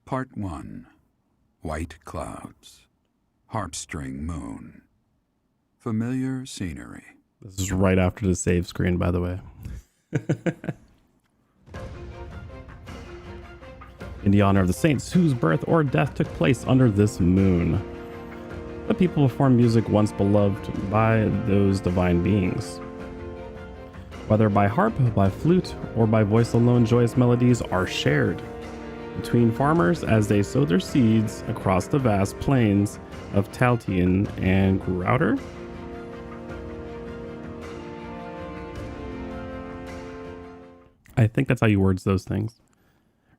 Part 1. White Clouds. Harpstring Moon. Familiar scenery. This is right after the save screen, by the way. In the honor of the saints whose birth or death took place under this moon, the people perform music once beloved by those divine beings. Whether by harp, by flute, or by voice alone, joyous melodies are shared between farmers as they sow their seeds across the vast plains of Taltian and Grouter. I think that's how you words those things.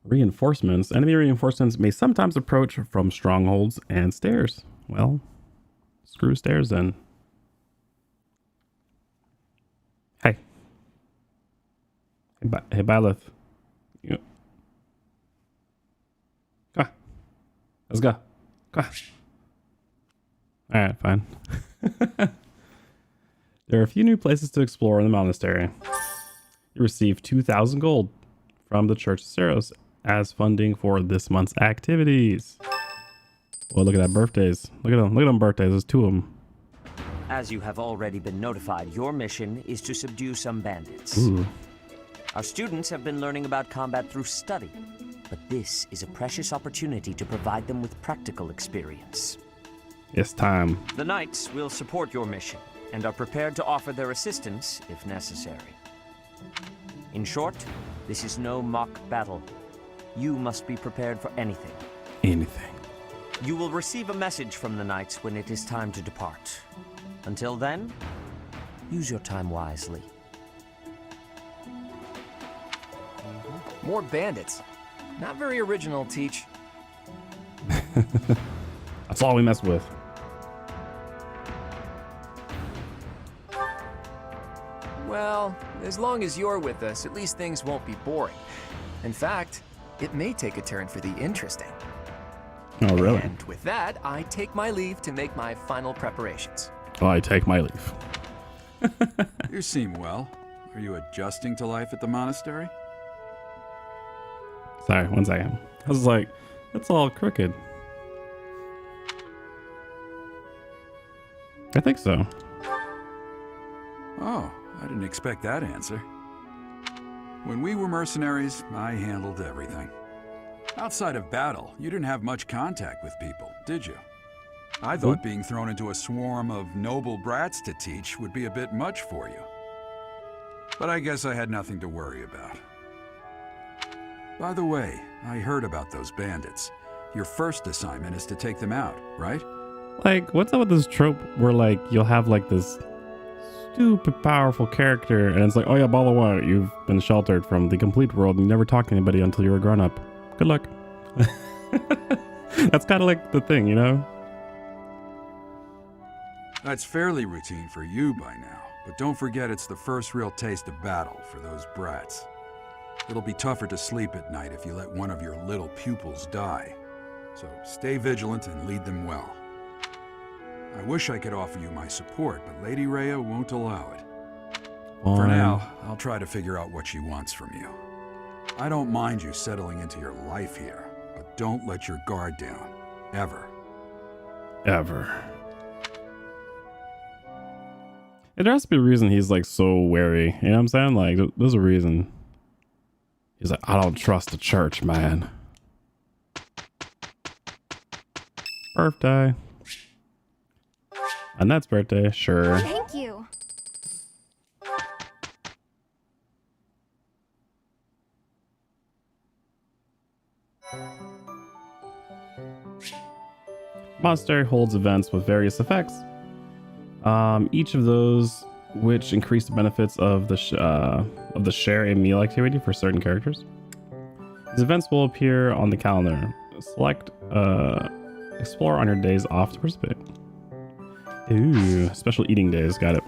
Reinforcements. Enemy reinforcements may sometimes approach from strongholds and stairs. Well, screw stairs then. Hey. Hey, Byleth. You. Go. Let's go. Go. Alright, fine. There are a few new places to explore in the monastery. You receive 2,000 gold from the Church of Ceros as funding for this month's activities. Well, look at that, birthdays. Look at them. Look at them birthdays. There's 2 of them. As you have already been notified, your mission is to subdue some bandits. Ooh. Our students have been learning about combat through study, but this is a precious opportunity to provide them with practical experience. It's time. The Knights will support your mission and are prepared to offer their assistance if necessary. In short, this is no mock battle. You must be prepared for anything. Anything. You will receive a message from the Knights when it is time to depart. Until then, use your time wisely. More bandits. Not very original, Teach. That's all we mess with. Well, as long as you're with us, at least things won't be boring. In fact, it may take a turn for the interesting. Oh, really? And with that, I take my leave to make my final preparations. Oh, I take my leave. You seem well. Are you adjusting to life at the monastery? Sorry, 1 second. I was like, that's all crooked. I think so. Oh, I didn't expect that answer. When we were mercenaries, I handled everything. Outside of battle, you didn't have much contact with people, did you? I thought being thrown into a swarm of noble brats to teach would be a bit much for you. But I guess I had nothing to worry about. By the way, I heard about those bandits. Your first assignment is to take them out, right? Like, what's up with this trope where, like, you'll have, like, this stupid powerful character, and it's like, oh yeah, by the way, you've been sheltered from the complete world and you never talked to anybody until you were grown up. Good luck. That's kind of like the thing, you know? That's fairly routine for you by now, but don't forget it's the first real taste of battle for those brats. It'll be tougher to sleep at night if you let one of your little pupils die. So stay vigilant and lead them well. I wish I could offer you my support, but Lady Rhea won't allow it. For now, I'll try to figure out what she wants from you. I don't mind you settling into your life here, but don't let your guard down. Ever. Ever. There has to be a reason he's, like, so wary. You know what I'm saying? Like, there's a reason. He's like, I don't trust the church, man. Birthday. Annette's birthday, sure. Thank you. Monastery holds events with various effects. Each of those which increase the benefits of the share and meal activity for certain characters. These events will appear on the calendar. Select explore on your days off to participate. Ooh, special eating days, got it.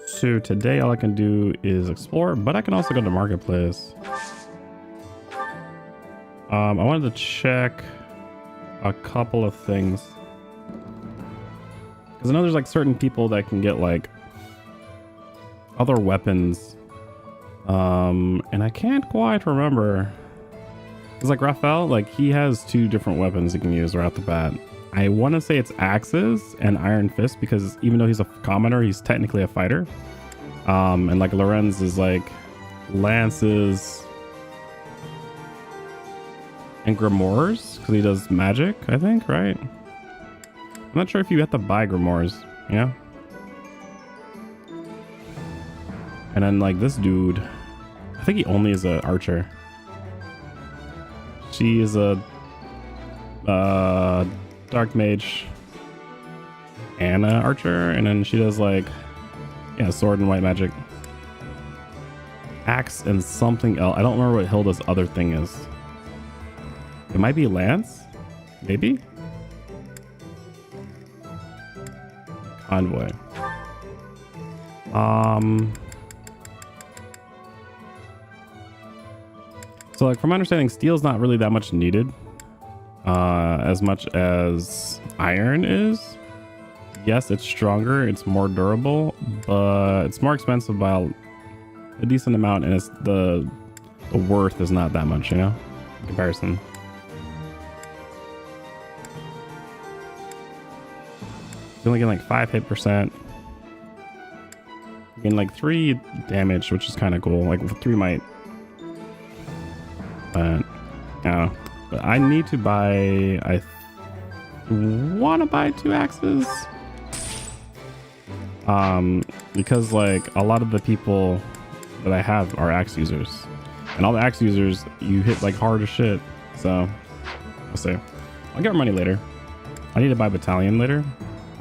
So today all I can do is explore, but I can also go to marketplace. I wanted to check a couple of things. Because I know there's like certain people that can get like other weapons. And I can't quite remember Because like Raphael, like he has 2 different weapons he can use right off the bat. I want to say it's axes and iron fist because even though he's a commoner, he's technically a fighter. And like Lorenz is like lances and grimoires because he does magic, I think, right? I'm not sure if you have to buy grimoires, yeah. And then like this dude, I think he only is an archer. She is a dark mage and an archer, and then she does like, yeah, sword and white magic. Axe and something else. I don't remember what Hilda's other thing is. It might be lance, maybe. Convoy. So like from my understanding, steel's not really that much needed, as much as iron is. Yes, it's stronger, it's more durable, but it's more expensive by a decent amount, and it's the worth is not that much, you know, in comparison. You only get like 5 hit percent. You get like 3 damage, which is kind of cool. Like 3 might. But yeah, but I need to buy. I want to buy 2 axes. Because like a lot of the people that I have are axe users, and all the axe users you hit like hard as shit. So we'll see. I'll get money later. I need to buy battalion later.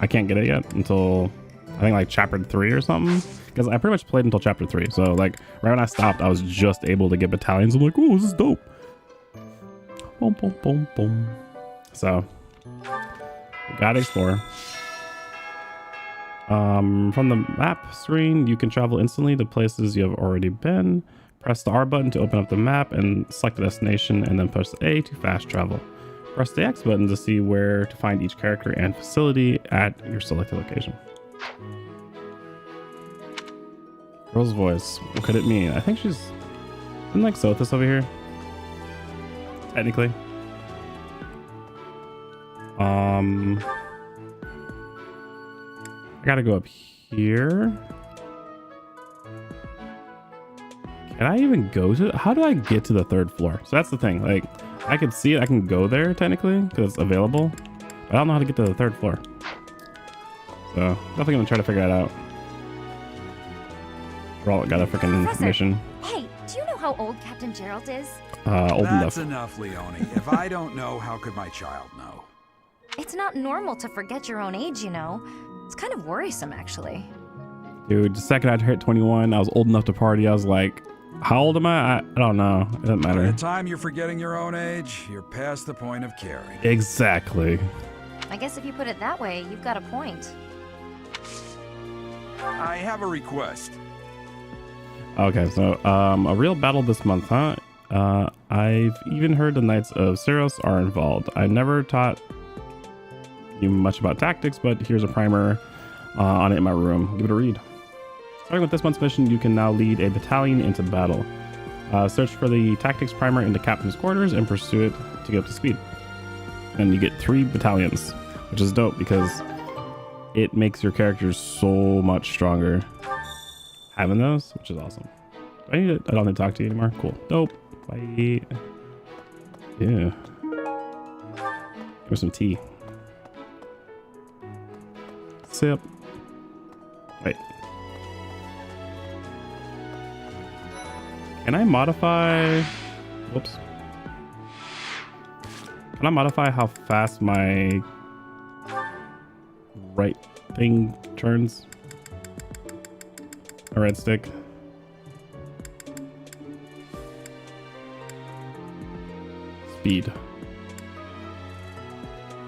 I can't get it yet until I think like chapter 3 or something, because I pretty much played until chapter 3. So like right when I stopped, I was just able to get battalions. I'm like, oh, this is dope. Boom, boom, boom, boom. So we gotta explore. From the map screen, you can travel instantly to places you have already been. Press the R button to open up the map and select the destination, and then push the A to fast travel. Press the X button to see where to find each character and facility at your selected location. Girl's voice. What could it mean? I think she's in like Sothis over here. Technically. I gotta go up here. Can I even go to? How do I get to the 3rd floor? So that's the thing. Like, I can see it. I can go there technically because it's available. But I don't know how to get to the 3rd floor. So definitely gonna try to figure that out. We're all got a freaking mission. Hey, do you know how old Captain Gerald is? Old That's enough. enough, Leone. If I don't know, how could my child know? It's not normal to forget your own age, you know. It's kind of worrisome, actually. Dude, the second I hit 21, I was old enough to party. I was like, how old am I? I don't know. It doesn't By the matter. time you're forgetting your own age, you're past the point of caring. Exactly. I guess if you put it that way, you've got a point. I have a request. Okay, so a real battle this month, huh? I've even heard the Knights of Syros are involved. I never taught you much about tactics, but here's a primer on it in my room. Give it a read. Starting with this month's mission, you can now lead a battalion into battle. Search for the tactics primer in the captain's quarters and pursue it to get up to speed. And you get 3 battalions, which is dope because it makes your characters so much stronger having those, which is awesome. I don't need to talk to you anymore. Cool. Dope. Bye. Yeah. Give me some tea. Sip. Wait. Can I modify... Whoops. Can I modify how fast my right thing turns? A red stick. Speed.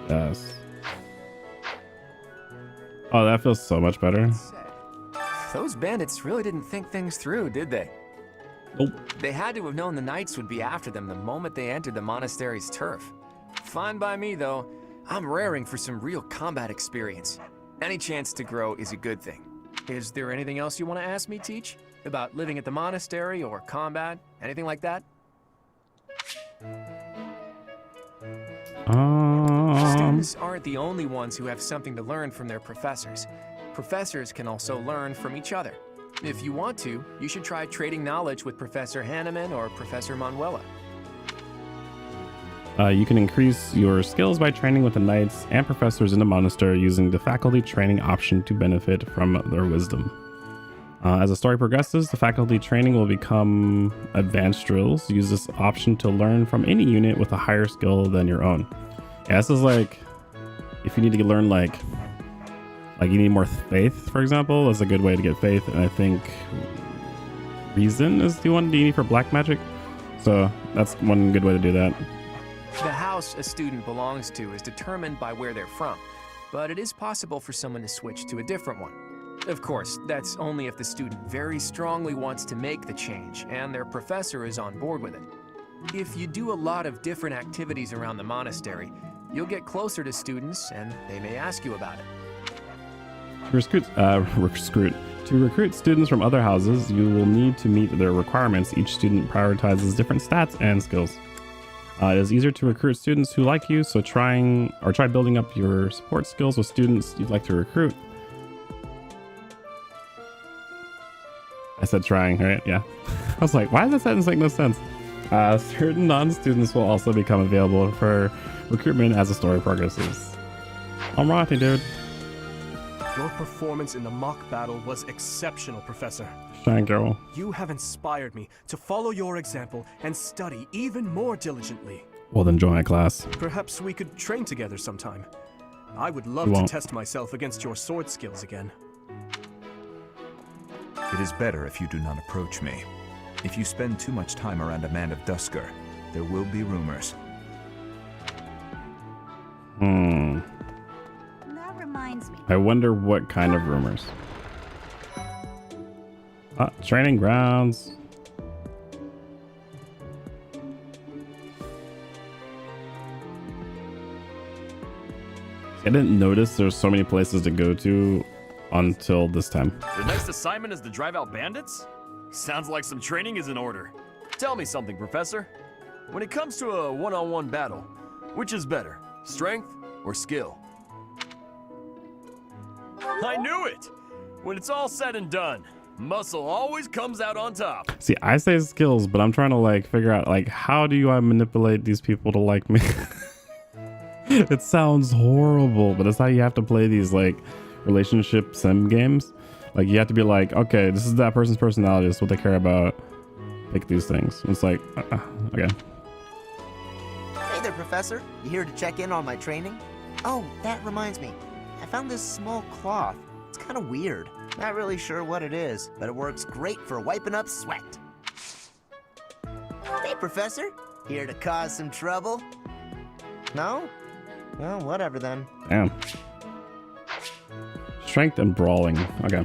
Yes. Oh, that feels so much better. Those bandits really didn't think things through, did they? Nope. They had to have known the knights would be after them the moment they entered the monastery's turf. Fine by me, though. I'm raring for some real combat experience. Any chance to grow is a good thing. Is there anything else you want to ask me, Teach? About living at the monastery or combat? Anything like that? Students aren't the only ones who have something to learn from their professors. Professors can also learn from each other. If you want to, you should try trading knowledge with Professor Hanneman or Professor Manuela. You can increase your skills by training with the knights and professors in the monastery using the faculty training option to benefit from their wisdom. As the story progresses, the faculty training will become advanced drills. Use this option to learn from any unit with a higher skill than your own. Yeah, this is like if you need to learn like you need more faith, for example. That's a good way to get faith. And I think reason is the one you need for black magic. So that's one good way to do that. The house a student belongs to is determined by where they're from, but it is possible for someone to switch to a different one. Of course, that's only if the student very strongly wants to make the change and their professor is on board with it. If you do a lot of different activities around the monastery, you'll get closer to students and they may ask you about it. To recruit students from other houses, you will need to meet their requirements. Each student prioritizes different stats and skills. It is easier to recruit students who like you, so try building up your support skills with students you'd like to recruit. I said trying, right? Yeah. I was like, why does that sentence make no sense? Certain non-students will also become available for recruitment as the story progresses. Alrighty, dude. Your performance in the mock battle was exceptional, Professor. Thank you. You have inspired me to follow your example and study even more diligently. Well, then join my class. Perhaps we could train together sometime. I would love to test myself against your sword skills again. It is better if you do not approach me. If you spend too much time around a man of Dusker, there will be rumors. That reminds me. I wonder what kind of rumors. Training grounds. I didn't notice there's so many places to go to until this time. The next assignment is to drive out bandits? Sounds like some training is in order. Tell me something, Professor. When it comes to a one-on-one battle, which is better, strength or skill? I knew it! When it's all said and done, muscle always comes out on top. See, I say skills, but I'm trying to like figure out like how do I manipulate these people to like me? It sounds horrible, but that's how you have to play these like relationship sim games. Like you have to be like, okay, this is that person's personality, this is what they care about, pick these things. And it's like okay. Hey there, Professor. You here to check in on my training? Oh, that reminds me. I found this small cloth. It's kind of weird. Not really sure what it is, but it works great for wiping up sweat. Hey, Professor. Here to cause some trouble? No? Well, whatever then. Damn. Strength and brawling. Okay.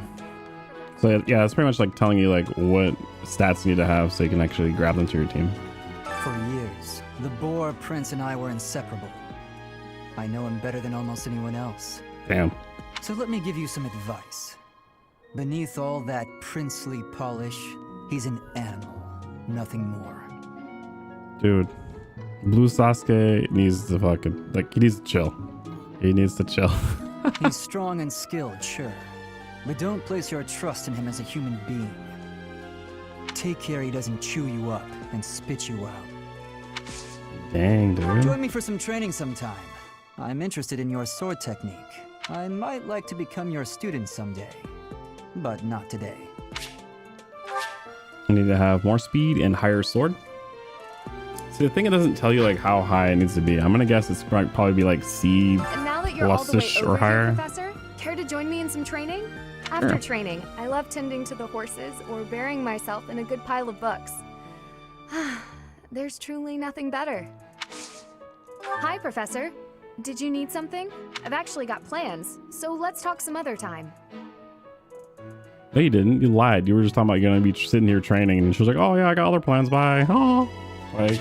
So yeah, it's pretty much like telling you like what stats you need to have so you can actually grab them to your team. For years, the Boar Prince and I were inseparable. I know him better than almost anyone else. Damn. So let me give you some advice. Beneath all that princely polish, he's an animal, nothing more. Dude, Blue Sasuke needs to fucking, like, he needs to chill. He needs to chill. He's strong and skilled, sure. But don't place your trust in him as a human being. Take care he doesn't chew you up and spit you out. Dang, dude. Join me for some training sometime. I'm interested in your sword technique. I might like to become your student someday, but not today. You need to have more speed and higher sword. See, the thing, it doesn't tell you like how high it needs to be. I'm gonna guess it's probably be like C And now that you're all the way plusish over or higher. here, Professor, care to join me in some training? After training, I love tending to the horses or burying myself in a good pile of books. There's truly nothing better. Hi, Professor. Did you need something? I've actually got plans, so let's talk some other time. No, you didn't. You lied. You were just talking about you're gonna be sitting here training, and she was like, "Oh yeah, I got other plans. Bye." Oh, like,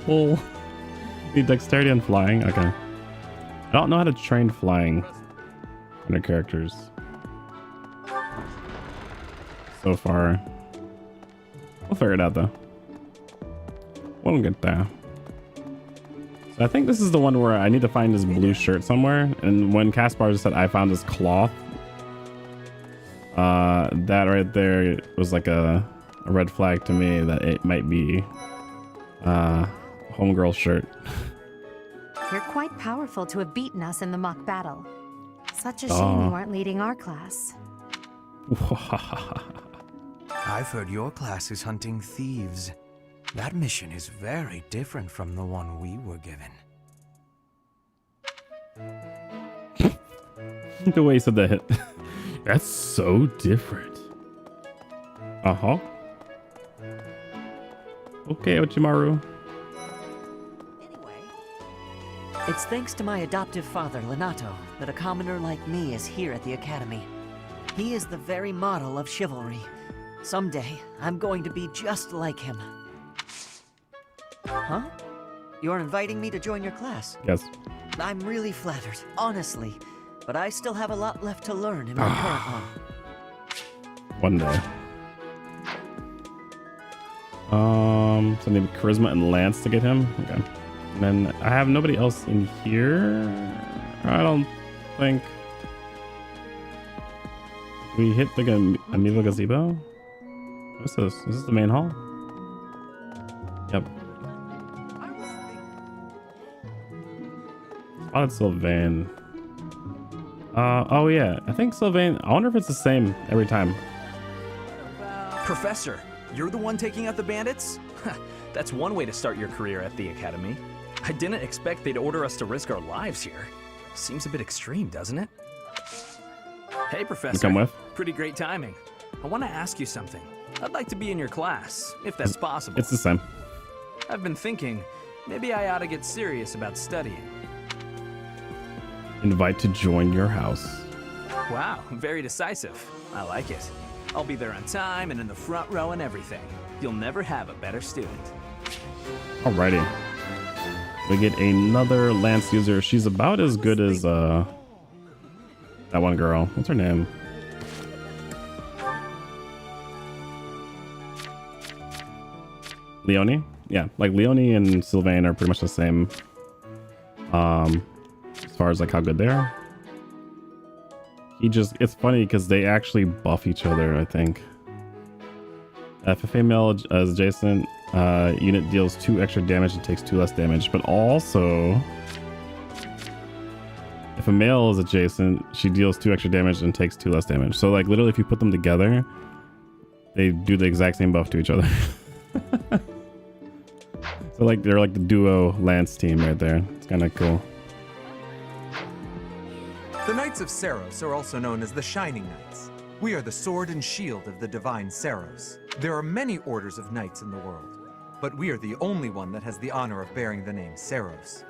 well, need dexterity and flying. Okay. I don't know how to train flying under characters so far. We'll figure it out though. We'll get there. I think this is the one where I need to find his blue shirt somewhere. And when Caspar said I found his cloth, that right there was like a red flag to me that it might be homegirl shirt. You're quite powerful to have beaten us in the mock battle. Such a shame you weren't leading our class. I've heard your class is hunting thieves. That mission is very different from the one we were given. The way he said that, that's so different. Uh-huh. Okay, Ochimaru. It's thanks to my adoptive father, Lenato, that a commoner like me is here at the Academy. He is the very model of chivalry. Someday, I'm going to be just like him. Huh? You're inviting me to join your class? Yes. I'm really flattered, honestly. But I still have a lot left to learn in my current one. One day. So I need Charisma and Lance to get him. Okay. And then I have nobody else in here. I don't think. Can we hit like a Amiibo Gazebo? What's this? Is this the main hall? Yep. Oh, it's Sylvain. Oh yeah, I think Sylvain. I wonder if it's the same every time. Professor, you're the one taking out the bandits? That's one way to start your career at the Academy. I didn't expect they'd order us to risk our lives here. Seems a bit extreme, doesn't it? Hey, Professor. You come with? Pretty great timing. I want to ask you something. I'd like to be in your class, if that's possible. It's the same. I've been thinking, maybe I ought to get serious about studying. Invite to join your house. Wow, very decisive. I like it. I'll be there on time and in the front row and everything. You'll never have a better student. Alrighty. We get another Lance user. She's about as good as that one girl. What's her name? Leonie? Yeah, like Leonie and Sylvain are pretty much the same. As far as like how good they are. It's funny because they actually buff each other, I think. If a female as adjacent unit deals 2 extra damage and takes 2 less damage, but also if a male is adjacent, she deals 2 extra damage and takes 2 less damage. So like literally if you put them together, they do the exact same buff to each other. So like they're like the duo Lance team right there. It's kind of cool. The Knights of Seiros are also known as the Shining Knights. We are the sword and shield of the divine Seiros. There are many orders of knights in the world, but we are the only one that has the honor of bearing the name Seiros.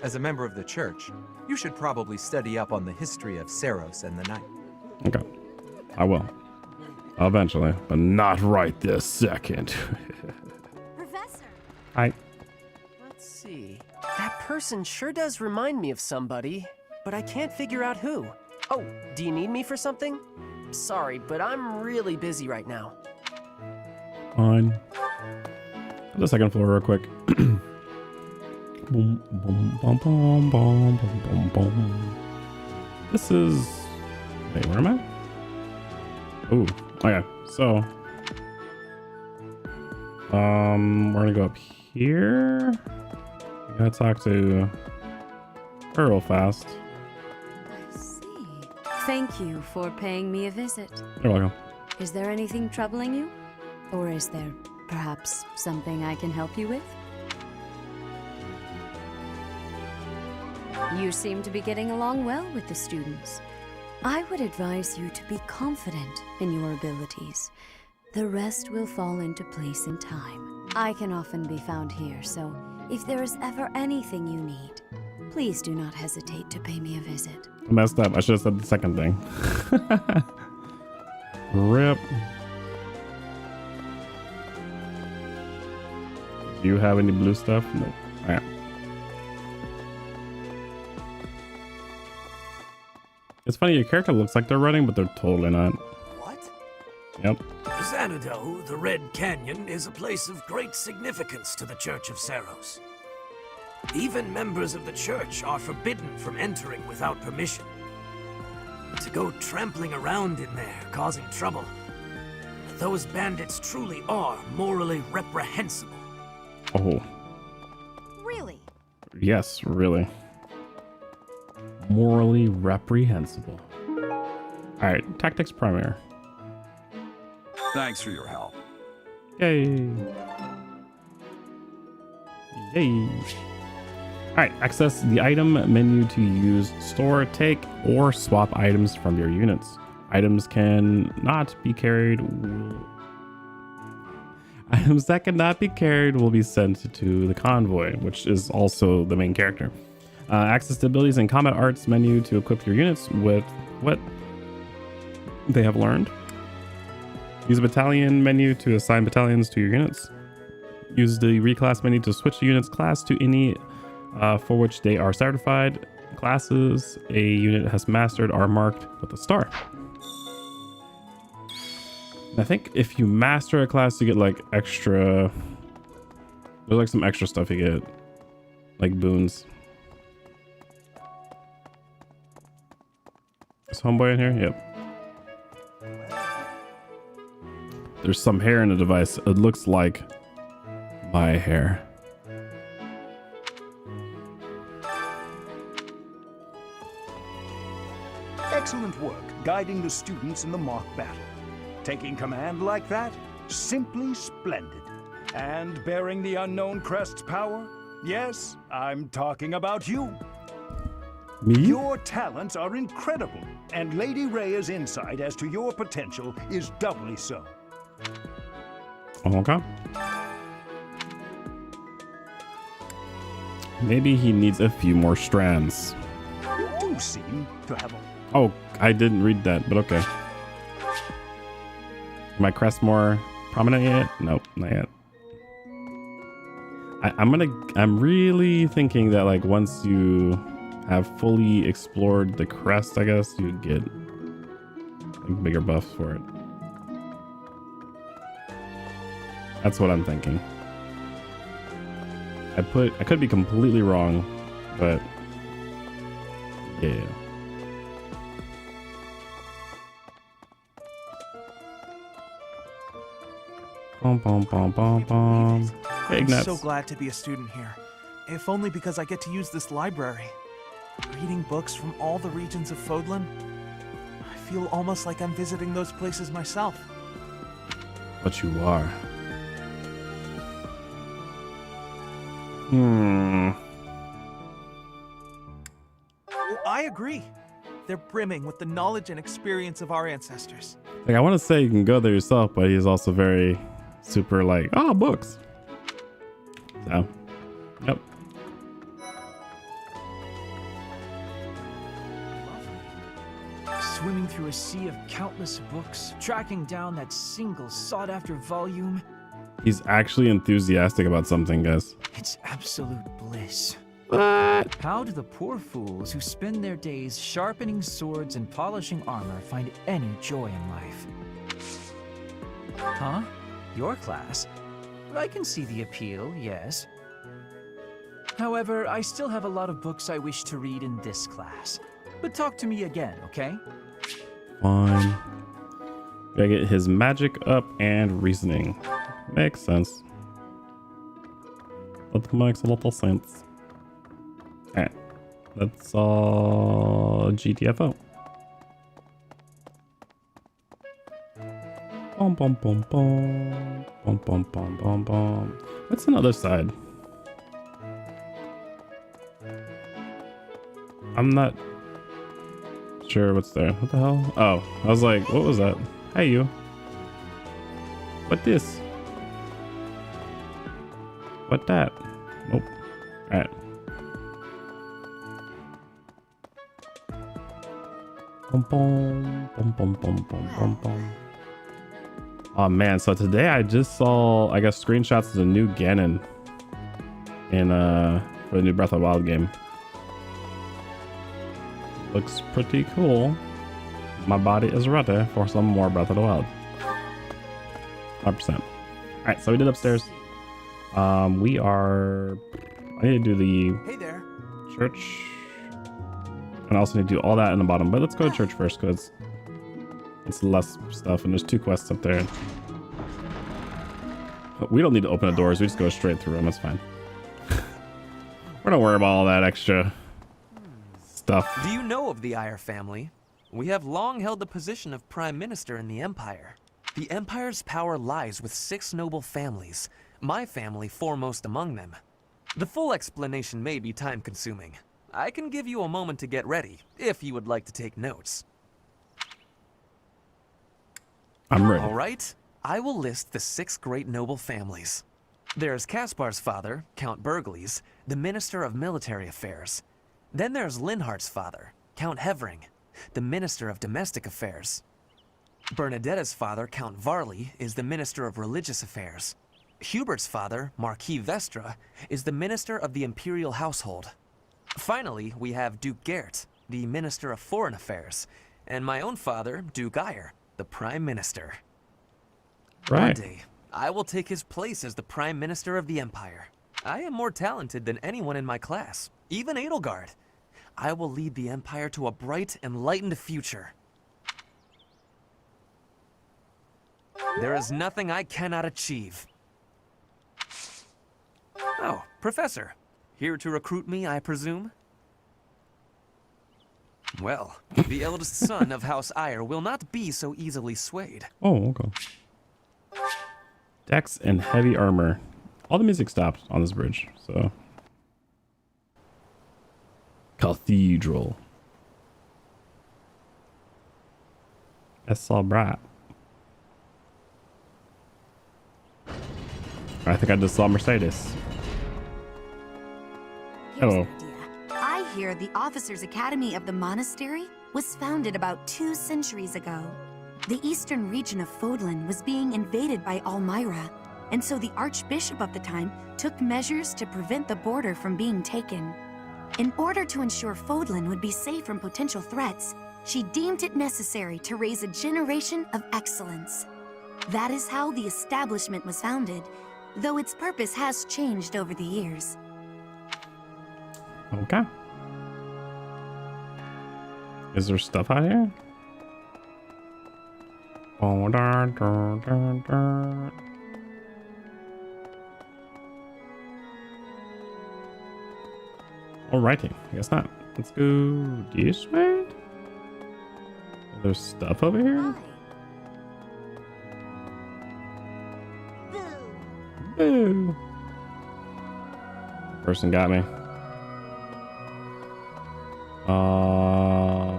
As a member of the church, you should probably study up on the history of Seiros and the knight. Okay, I will. Eventually, but not right this second. Professor! Hi. Let's see. That person sure does remind me of somebody, but I can't figure out who. Oh, do you need me for something? Sorry, but I'm really busy right now. Fine. The second floor real quick. Boom, boom, boom, boom, boom, boom, boom, boom. This is... Wait, where am I? Ooh, okay. So... we're gonna go up here. I gotta talk to her real fast. Thank you for paying me a visit. You're welcome. Is there anything troubling you? Or is there perhaps something I can help you with? You seem to be getting along well with the students. I would advise you to be confident in your abilities. The rest will fall into place in time. I can often be found here, so if there is ever anything you need, please do not hesitate to pay me a visit. I messed up. I should have said the second thing. Rip. Do you have any blue stuff? No. Alright. It's funny, your character looks like they're running, but they're totally not. What? Yep. Xanadu, the Red Canyon, is a place of great significance to the Church of Seiros. Even members of the church are forbidden from entering without permission. To go trampling around in there, causing trouble. Those bandits truly are morally reprehensible. Oh. Really? Yes, really. Morally reprehensible. Alright, Tactics Primary. Thanks for your help. Yay. Yay. Alright, access the item menu to use, store, take, or swap items from your units. Items cannot be carried. Items that cannot be carried will be sent to the convoy, which is also the main character. Access the abilities and combat arts menu to equip your units with what they have learned. Use a battalion menu to assign battalions to your units. Use the reclass menu to switch the unit's class to any for which they are certified. Classes a unit has mastered are marked with a star. I think if you master a class, you get like extra. There's like some extra stuff you get, like boons. Is Homeboy in here? Yep. There's some hair in the device. It looks like my hair. Excellent work guiding the students in the mock battle. Taking command like that? Simply splendid. And bearing the unknown crest's power? Yes, I'm talking about you. Me? Your talents are incredible, and Lady Rhea's insight as to your potential is doubly so. Okay. Maybe he needs a few more strands. You do seem to have a... Oh, I didn't read that, but okay. My crest more prominent yet? Nope, not yet. I'm really thinking that like once you have fully explored the crest, I guess you get like bigger buffs for it. That's what I'm thinking. I could be completely wrong, but yeah. Bum, bum, bum, bum, bum. Hey, I'm Ignatz. so glad to be a student here. If only because I get to use this library. Reading books from all the regions of Fodlan, I feel almost like I'm visiting those places myself. But you are. Oh, I agree. They're brimming with the knowledge and experience of our ancestors. Like I want to say you can go there yourself, but he's also very super like, oh, books. So, yep. Swimming through a sea of countless books, tracking down that single sought-after volume. He's actually enthusiastic about something, guys. It's absolute bliss. What? How do the poor fools who spend their days sharpening swords and polishing armor find any joy in life? Huh? Your class? I can see the appeal, yes. However, I still have a lot of books I wish to read in this class. But talk to me again, okay? Fine. Gotta get his magic up and reasoning. Makes sense. That makes a lot of sense. Alright. That's all GTFO. Bum bum bum bum. Bum bum bum bum bum. What's another side? I'm not sure what's there. What the hell? Oh, I was like, what was that? Hey, you. What this? What that? Nope. Alright. Bum bum bum bum bum bum bum bum. Oh man, so today I just saw, I guess, screenshots of the new Ganon in for the new Breath of the Wild game. Looks pretty cool. My body is ready for some more Breath of the Wild. 100%. Alright, so we did upstairs. We are I need to do the Hey there. church. And I also need to do all that in the bottom. But let's go to church first because it's less stuff. And there's 2 quests up there. We don't need to open the doors. We just go straight through them. That's fine. We don't worry about all that extra stuff. Do you know of the Eyre family? We have long held the position of Prime Minister in the Empire. The Empire's power lies with 6 noble families, my family foremost among them. The full explanation may be time-consuming. I can give you a moment to get ready, if you would like to take notes. I'm ready. All right, I will list the 6 great noble families. There's Caspar's father, Count Burgles, the Minister of Military Affairs. Then there's Linhardt's father, Count Hevering, the Minister of Domestic Affairs. Bernadetta's father, Count Varley, is the Minister of Religious Affairs. Hubert's father, Marquis Vestra, is the Minister of the Imperial Household. Finally, we have Duke Gert, the Minister of Foreign Affairs, and my own father, Duke Eyre, the Prime Minister. Right. One day, I will take his place as the Prime Minister of the Empire. I am more talented than anyone in my class, even Edelgard. I will lead the Empire to a bright, enlightened future. There is nothing I cannot achieve. Oh, Professor. Here to recruit me, I presume? Well, the eldest son of House Eyre will not be so easily swayed. Oh, okay. Dex and heavy armor. All the music stopped on this bridge, so. Cathedral. I saw Brat. I think I just saw Mercedes. Hello. I hear the Officers' Academy of the monastery was founded about 2 centuries ago. The eastern region of Fodlan was being invaded by Almyra, and so the Archbishop of the time took measures to prevent the border from being taken. In order to ensure Fodlan would be safe from potential threats, she deemed it necessary to raise a generation of excellence. That is how the establishment was founded, though its purpose has changed over the years. Okay. Is there stuff out here? Oh, darn, darn, darn, darn. Alrighty, I guess not. Let's go this way. There's stuff over here. Boo. Person got me.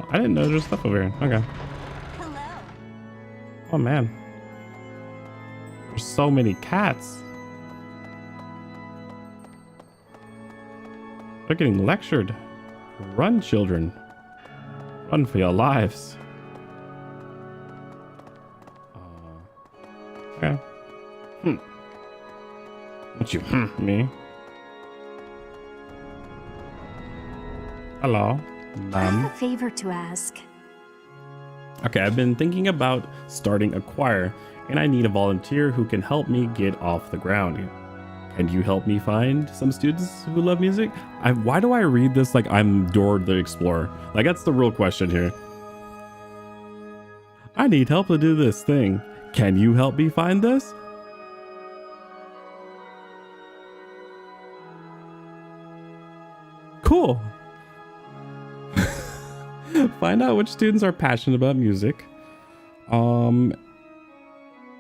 I didn't know there's stuff over here. Okay. Oh man. There's so many cats. They're getting lectured. Run, children. Run for your lives. Okay. What you me? Hello, I have a favor to ask. Okay, I've been thinking about starting a choir, and I need a volunteer who can help me get off the ground. Can you help me find some students who love music? Why do I read this like I'm Dora the Explorer? Like, that's the real question here. I need help to do this thing. Can you help me find this? Cool. Find out which students are passionate about music.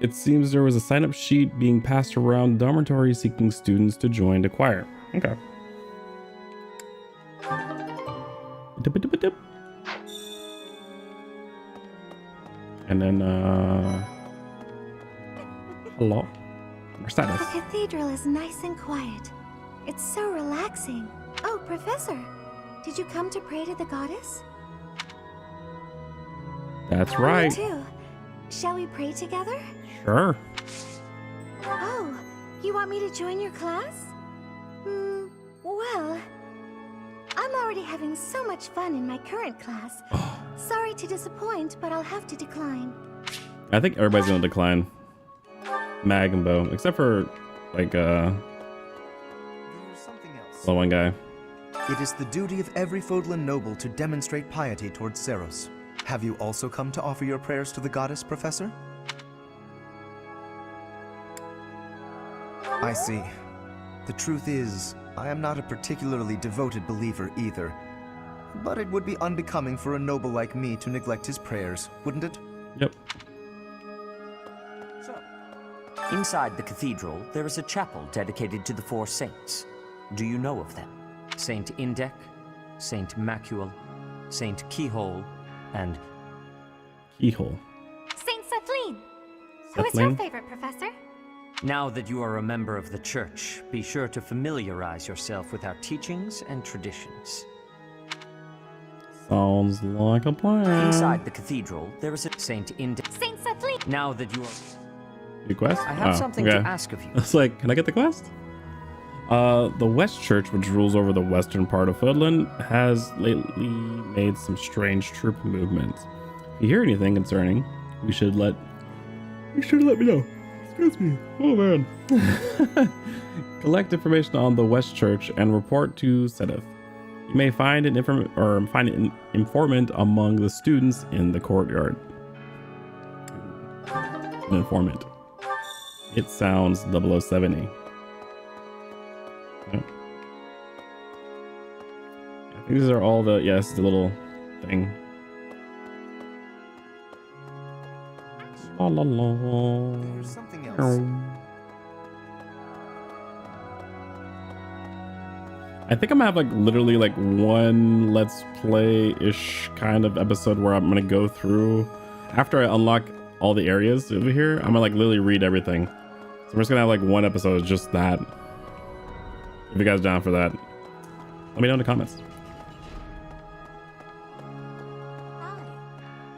It seems there was a sign-up sheet being passed around the dormitory seeking students to join the choir. Okay. And then, hello. Mercedes. The cathedral is nice and quiet. It's so relaxing. Oh, Professor, did you come to pray to the goddess? That's right. Me too. Shall we pray together? Sure. Oh, you want me to join your class? Well, I'm already having so much fun in my current class. Sorry to disappoint, but I'll have to decline. I think everybody's gonna decline. Mag and Bo, except for like something else. The one guy. It is the duty of every Fodlan noble to demonstrate piety towards Seros. Have you also come to offer your prayers to the goddess, Professor? I see. The truth is, I am not a particularly devoted believer either. But it would be unbecoming for a noble like me to neglect his prayers, wouldn't it? Yep. Inside the cathedral, there is a chapel dedicated to the four saints. Do you know of them? Saint Indek, Saint Macuel, Saint Keyhole, and... Keyhole. Saint Sethlin! Who is your favorite, Professor? Now that you are a member of the Church, be sure to familiarize yourself with our teachings and traditions. Sounds like a plan. Inside the cathedral, there is a Saint Indek. Saint Sethlin! Now that you are... Your quest? I have something to okay. ask of you. I was like, can I get the quest? The West Church, which rules over the western part of Fodlan, has lately made some strange troop movements. If you hear anything concerning, you should let me know. Excuse me. Oh man. Collect information on the West Church and report to Sedith. You may find an informant among the students in the courtyard. An informant. It sounds 0070. Yep. I think these are all the, yes, the little thing. La la la. There's something else. I think I'm gonna have like literally like one let's play-ish kind of episode where I'm gonna go through after I unlock all the areas over here. I'm gonna like literally read everything. So I'm just gonna have like one episode of just that. If you guys are down for that, let me know in the comments.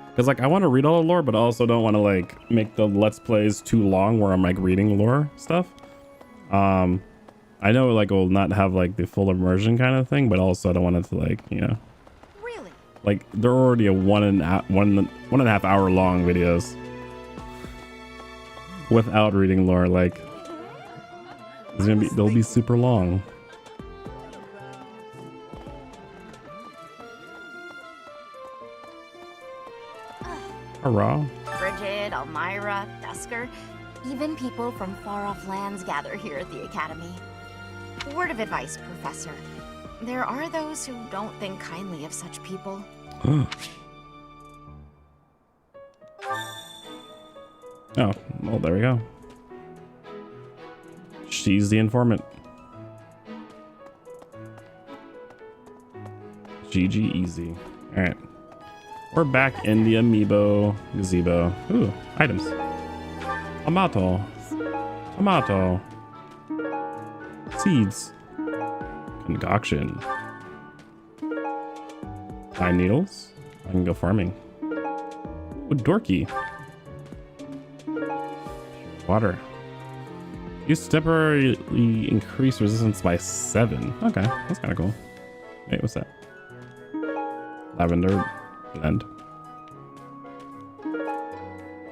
Because like I want to read all the lore, but I also don't want to like make the let's plays too long where I'm like reading lore stuff. I know like it will not have like the full immersion kind of thing, but also I don't want it to like, you know, really, like they're already a one and a half hour long videos without reading lore. Like they'll be super long. Hurrah. Bridget, Elmira, Dusker, even people from far-off lands gather here at the Academy. Word of advice, Professor. There are those who don't think kindly of such people. Oh, well, there we go. She's the informant. GG easy. All right. We're back in the amiibo gazebo. Ooh, items. Tomato. Tomato. Seeds. Concoction. Pine needles. I can go farming. Ooh, dorky. Water. Use temporarily increase resistance by 7. Okay, that's kind of cool. Wait, what's that? Lavender blend.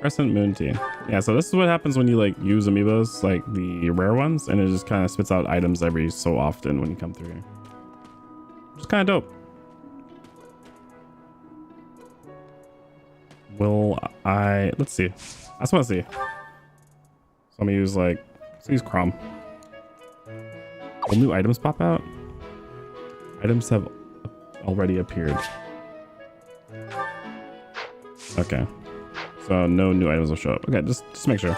Crescent moon tea. Yeah, so this is what happens when you like use amiibos, like the rare ones, and it just kind of spits out items every so often when you come through here. Just kind of dope. Will I? Let's see. I just want to see. So I'm gonna use like, let's use Crom. Will new items pop out? Items have already appeared. Okay. So no new items will show up. Okay, just make sure.